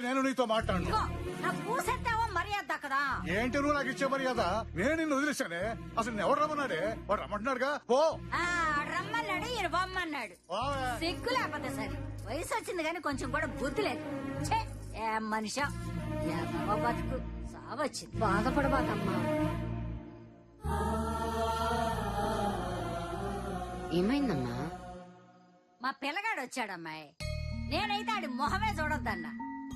నేను నీతో మాట్లాడను. నాకు పూసెత్తావో మర్యాద కదా. ఏంటి నువ్వు నాకు ఇచ్చే మర్యాద? నేను నిన్ను వదిలేశానే. అసలు నేను ఎవరు రమ్మన్నాడే? వాడు రమ్మంటున్నాడుగా. పో. రమ్మన్నాడు, ఈయన బొమ్మన్నాడు. సిగ్గు లేకపోతే సరే. వయసు వచ్చింది కానీ కొంచెం కూడా బుద్ధి లేదు. ఏం మనిషి బతుకు సావచ్చింది. బాధపడబాకమ్మా. ఏమైందమ్మా? మా పిల్లగాడు వచ్చాడమ్మాయి. నేనైతే ఆడి మొహమే చూడొద్దన్నా.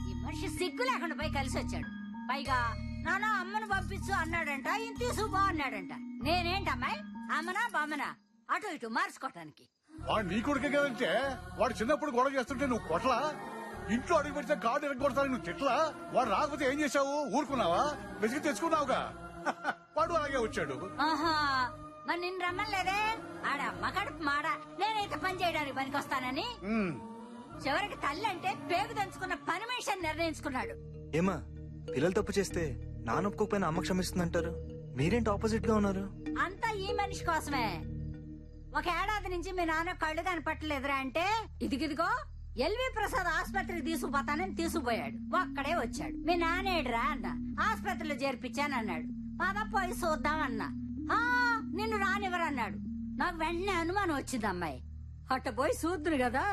ఈ మనిషి సిగ్గు లేకుండా పోయి కలిసి వచ్చాడు. పైగా నాన్న అమ్మను పంపించు అన్నాడంట, ఈయన తీసుకుపో అన్నాడంట. నేనేంటమ్మాయి అమ్మనా బొమ్మనా అటు ఇటు మార్చుకోవటానికి? వాడు నీ కొడుకే కదంటే వాడు చిన్నప్పుడు గొడవ చేస్తుంటే నువ్వు కొట్లా? ఇంట్లో అడుగు పెడితే కార్డు ఎరగొడతాను నువ్వు తిట్లా? వాడు రాకపోతే ఏం చేశావు? ఊరుకున్నావా? వెతికి తెచ్చుకున్నావుగా. వాడు అలాగే వచ్చాడు. ఆహా, మరి నిన్ను రమ్మలేదే? ఆడమ్మ కడుపు మాడ. నేనైతే పని చేయడానికి పనికొస్తానని చివరికి తల్లి అంటే పేగు దంచుకున్న పని మనిషి అని నిర్ణయించుకున్నాడు. ఏమా, పిల్లలు తప్పు చేస్తే నాన్న ఒప్పుకోకపోయినా అమ్మ క్షమిస్తుందంటారు. మీరేంటి ఆపోజిట్ గా ఉన్నారు? అంతా ఈ మనిషి కోసమే. ఒక ఏడాది నుంచి మీ నాన్న కళ్ళు కనపట్టలేదురా అంటే ఇదిగిదిగో ఎల్వి ప్రసాద్ ఆసుపత్రికి తీసుకుపోతానని తీసుకుపోయాడు. ఒక్కడే వచ్చాడు. మీ నానేడురా అన్న. ఆసుపత్రిలో చేర్పించానన్నాడు. పద పోయి చూద్దామన్నా. నిన్ను రానివ్వరన్నాడు. నాకు వెంటనే అనుమానం వచ్చింది అమ్మాయి. అట్ట పోయి చూద్దురు కదా,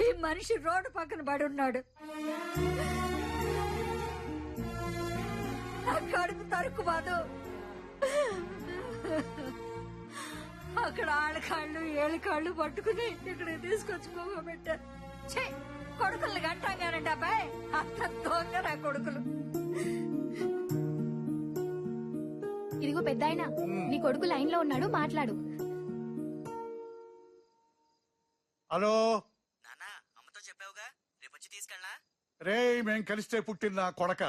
ఈ మనిషి రోడ్డు పక్కన పడి ఉన్నాడు. నా కడుపు తరుకు బాదు. అక్కడ ఆడకాళ్ళు ఏళ్ళకాళ్ళు పట్టుకుని ఇక్కడ తీసుకొచ్చుకోబెట్టారు. కొడుకులు గంటాగానండి అబ్బాయి. అంత దొంగ నా కొడుకులు. ఇదిగో పెద్దాయన, నీ కొడుకు లైన్ లో ఉన్నాడు, మాట్లాడు. హలో నాన్న, అమ్మతో చెప్పావుగా రేపొచ్చి తీసుకెళ్ళా? రే, మేం కలిస్తే పుట్టిన నా కొడక,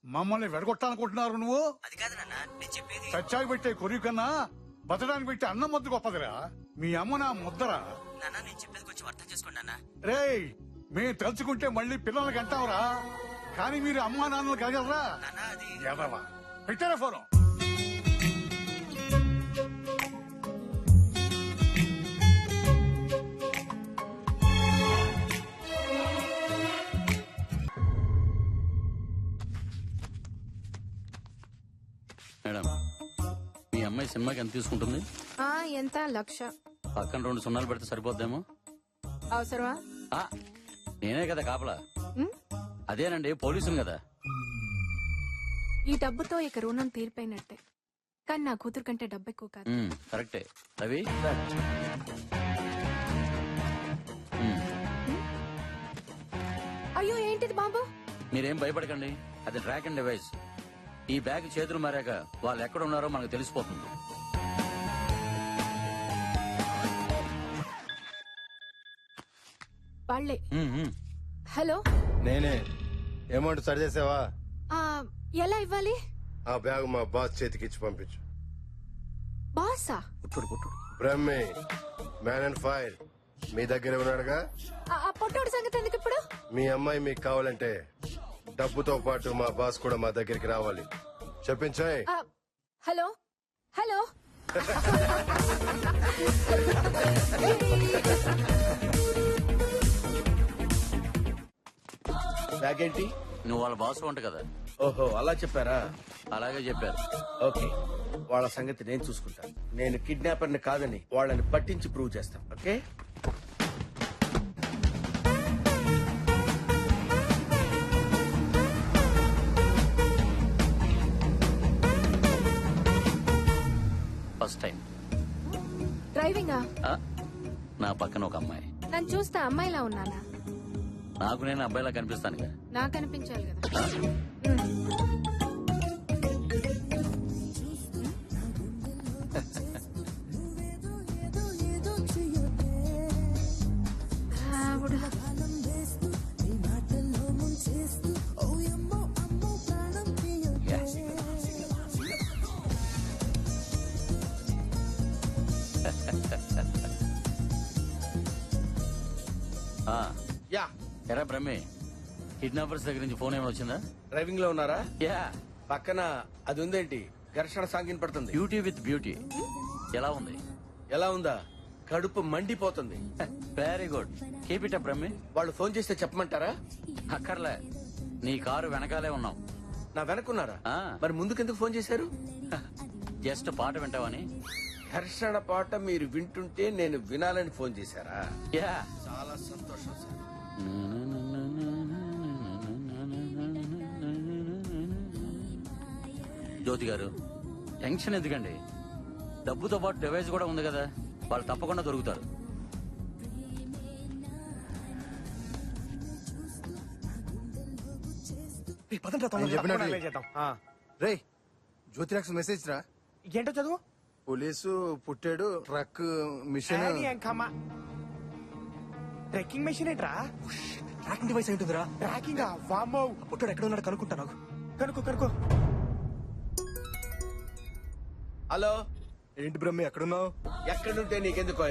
మమ్మల్ని వెడగొట్టాలనుకుంటున్నారు నువ్వు? అది కాదు నాన్న, నేను చెప్పేది. చచ్చాకి పెట్టే కొరియు కన్నా బతడానికి పెట్టే అన్నం ముద్ద గొప్పదిరా. మీ అమ్మ నా ముద్దరా. నాన్న, నేను చెప్పేది కొంచెం అర్థం చేసుకోండి నాన్న. రే, మేము తలుచుకుంటే మళ్ళీ పిల్లలకి అంటావురా, కానీ మీరు అమ్మా నాన్నలు కలగలరా? నాన్న, అది ఎదవా. పెట్టారా ఫోను? మేడం, మీ అమ్మాయి సినిమాకి ఎంత తీసుకుంటుంది? ఎంత? 1,00,000. పక్కన 2 సున్నాలు పెడితే సరిపోద్దేమో. అవసరమా? నేనే కదా కాపలా. అదేనండి, పోలీసుని కదా. ఈ డబ్బుతో ఇక రుణం తీరిపోయినట్టే. కానీ నా కూతురు కంటే డబ్బు ఎక్కువ కాదు. కరెక్టే రవి. అయ్యో, ఏంటిది బాబు? మీరేం భయపడకండి, అది ట్రాక్ అండ్ డివైస్. ఈ బ్యాగ్ చేతులు మారాక వాళ్ళు ఎక్కడ ఉన్నారో మనకు తెలిసిపోతుంది. వాళ్ళే. హలో, నేనే. అమౌంట్ సరి చేసావా? ఎలా ఇవ్వాలి? ఆ బ్యాగ్ మా బాస్ చేతికి ఇచ్చి పంపించు. బాసా? బ్రహ్మే, మ్యాన్ అండ్ ఫైర్ మీ దగ్గర ఉన్నాడుగా. ఆ పొట్టోడు సంగతి ఎందుకు ఇప్పుడు? మీ అమ్మాయి మీకు కావాలంటే డబ్బుతో పాటు మా బాస్ కూడా మా దగ్గరికి రావాలి. చెప్పించాయి. Hello hello. బ్యాగ్ ఏంటి? నువ్వు వాళ్ళ బాసు వంట కదా. ఓహో, అలా చెప్పారా? అలాగే చెప్పారు. ఓకే, వాళ్ళ సంగతి నేను చూసుకుంటాను. నేను కిడ్నాపర్ ని కాదని వాళ్ళని పట్టించి ప్రూవ్ చేస్తాను. ఓకే, ఫస్ట్ టైం డ్రైవింగా? నా పక్కన ఒక అమ్మాయి. నన్ను చూస్తే అమ్మాయిలా ఉన్నానా? నాకు నేను అబ్బాయిలా కనిపిస్తాను. నాకు అనిపించాలి కదా. యా. ఎరా బ్రహ్మే, కిడ్నాపర్స్ దగ్గర నుంచి ఫోన్ ఏమైనా వచ్చిందా? డ్రైవింగ్ లో ఉన్నారా? యా. పక్కన అది ఉందేంటి? ఘర్షణ సాగిన పడుతుంది. బ్యూటీ విత్ బ్యూటీ ఎలా ఉంది? ఎలా ఉందా? కడుపు మండిపోతుంది. Very good, keep it up రమ్మి. వాళ్ళు ఫోన్ చేస్తే చెప్పమంటారా? అక్కర్లే, నీ కారు వెనకాలే ఉన్నాం. నా వెనకున్నారా? ఆ. మరి ముందుకెందుకు ఫోన్ చేశారు? జస్ట్ పాట వింటావని. ఘర్షణ పాట మీరు వింటుంటే నేను వినాలని ఫోన్ చేశారా? యా, చాలా సంతోషం సార్. జ్యోతి గారు, టెన్షన్ ఎందుకండి? డబ్బుతో పాటు డివైస్ కూడా ఉంది కదా, వాళ్ళు తప్పకుండా దొరుకుతారు. రే జ్యోతిరాక్స్ మెసేజ్ రా. ఏంటో చదువు. పోలీసు పుట్టాడు, ట్రక్ మిషన్. ట్రెక్కింగ్ మెషిన్ ఏంట్రా? ట్రాకింగ్ డివైస్ ఏంటుందిరా? ట్రాకింగ్ వామ్మో. పుట్టాడు ఎక్కడ ఉన్నాడు కనుక్కుంటా నాకు. కనుకో హలో, ఏంటి బ్రహ్మి ఎక్కడున్నావు? ఎక్కడుంటే నీకెందుకో?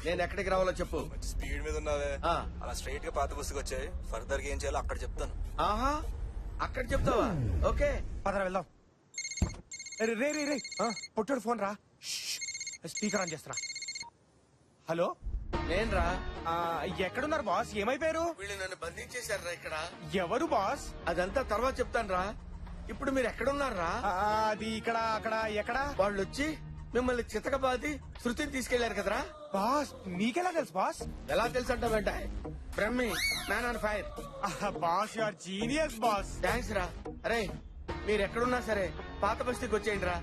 నేను ఎక్కడికి రావాలో చెప్పు. స్పీడ్ మీద ఉన్నావే. ఆ. అలా స్ట్రైట్ గా పాత బస్సుకి వచ్చాయి. ఫర్దర్ గా ఏం చేయాలో అక్కడ చెప్తాను. ఆహా, అక్కడ చెప్తావా? ఓకే. పదరా వెళ్దాం. రే పొట్టాడు ఫోన్ రా. స్పీకర్ ఆన్ చేస్తున్నా. హలో, నేను రా. ఎక్కడున్నారు బాస్? ఏమైపోయారు? వీళ్ళు నన్ను బంధించేశారా ఇక్కడ? ఎవరు బాస్? అదంతా తర్వాత చెప్తాను రా. ఇప్పుడు మీరు ఎక్కడున్నారా? అది ఇక్కడ అక్కడ ఎక్కడ? వాళ్ళు వచ్చి మిమ్మల్ని చితకబాది శృతిని తీసుకెళ్లారు కదరా. బాస్ మీకెలా తెలుసు బాస్? ఎలా తెలుసు అంటావేంట? Brahmi, man on fire. Boss you are genius boss. Thanks రా. అరే, మీరు ఎక్కడున్నా సరే పాత బస్తీకి వచ్చేయండి రా.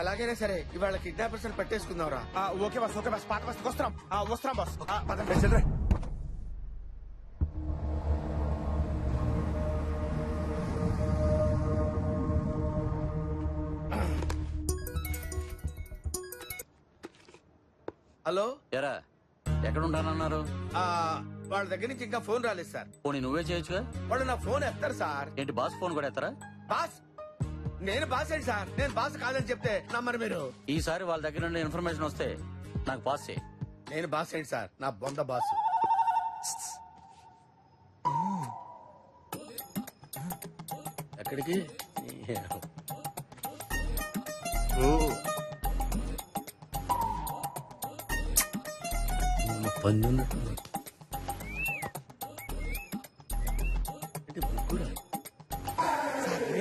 ఎలాగైనా సరే ఇవాళ కిడ్నాపర్స్ పట్టేసుకుందాం రా. ఓకే బాస్ పాత బస్కి వస్తున్నాం బాస్. చెల్లరే. హలో, ఎరా, ఎక్కడ ఉంటానన్నారు? వాళ్ళ దగ్గర నుంచి ఇంకా ఫోన్ రాలేదు సార్. పోనీ నువ్వే చేయొచ్చుగా. వాళ్ళు నా ఫోన్ ఎత్తారు సార్. ఏంటి, బాస్ ఫోన్ కూడా ఎత్తరా? బాస్, నేను బాస్ ఏంటి సార్? నేను బాస్ కాదని చెప్తే నమ్మరు మీరు. ఈసారి వాళ్ళ దగ్గర నుండి ఇన్ఫర్మేషన్ వస్తే నాకు పాస్ చేయి. నేను బాస్ ఏంటి సార్? నా బొంద బాస్. ఎక్కడికి? పన్నున్నట్టు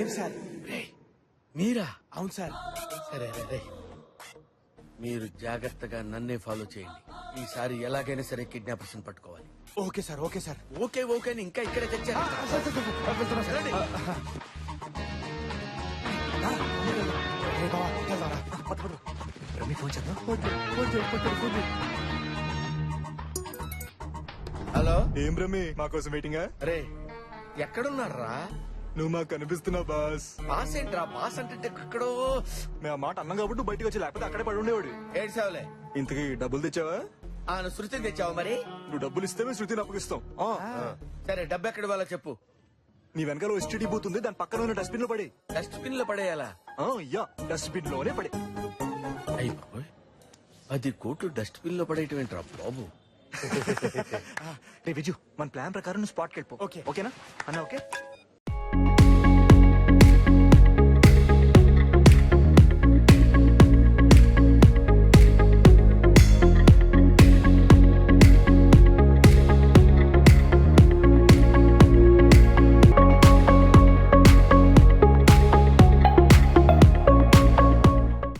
ఏం సార్? మీరా? అవును సార్. సరే రే, మీరు జాగ్రత్తగా నన్నే ఫాలో చేయండి. ఈసారి ఎలాగైనా సరే కిడ్నాపర్స్ పట్టుకోవాలి. Okay sir. ఓకే అని ఇంకా ఇక్కడే తెచ్చారు. చలండి. బ్రహ్మి ఫోన్ చేద్దాం. హలో, ఏం బ్రహ్మి, మా కోసం వెయిటింగా? రే ఎక్కడున్నారా? నువ్వు మాకు కనిపిస్తున్నావు బాస్. బాస్ ఏంట్రా? బాస్ అంటే ఎక్కడో. మేము ఆ మాట అన్నాం కాబట్టి నువ్వు బయటకు వచ్చి, లేకపోతే అక్కడే పడి ఉండేవాడు. ఏడ్చావులే. ఇంతకీ డబ్బులు తెచ్చావా? నువ్వు శృతిని తెచ్చావు మరి? నువ్వు డబ్బులు ఇస్తే మేము శృతిని అప్పగిస్తాం. సరే, డబ్బు ఎక్కడ వాళ్ళ చెప్పు. నీ వెనకాల ఎస్టీడీ బూత్ ఉంది, దాని పక్కన ఉన్న డస్ట్బిన్ లో పడి. డస్ట్బిన్ లో పడేయాలా? యా, డస్ట్బిన్ లోనే పడి. అయ్యి బాబోయ్, 10 కోట్లు డస్ట్బిన్ లో పడేయటం ఏంట్రా బాబు? రే విజు, మన ప్లాన్ ప్రకారం నువ్వు స్పాట్కి వెళ్ళిపో. ఓకే. ఓకేనా అన్న? ఓకే.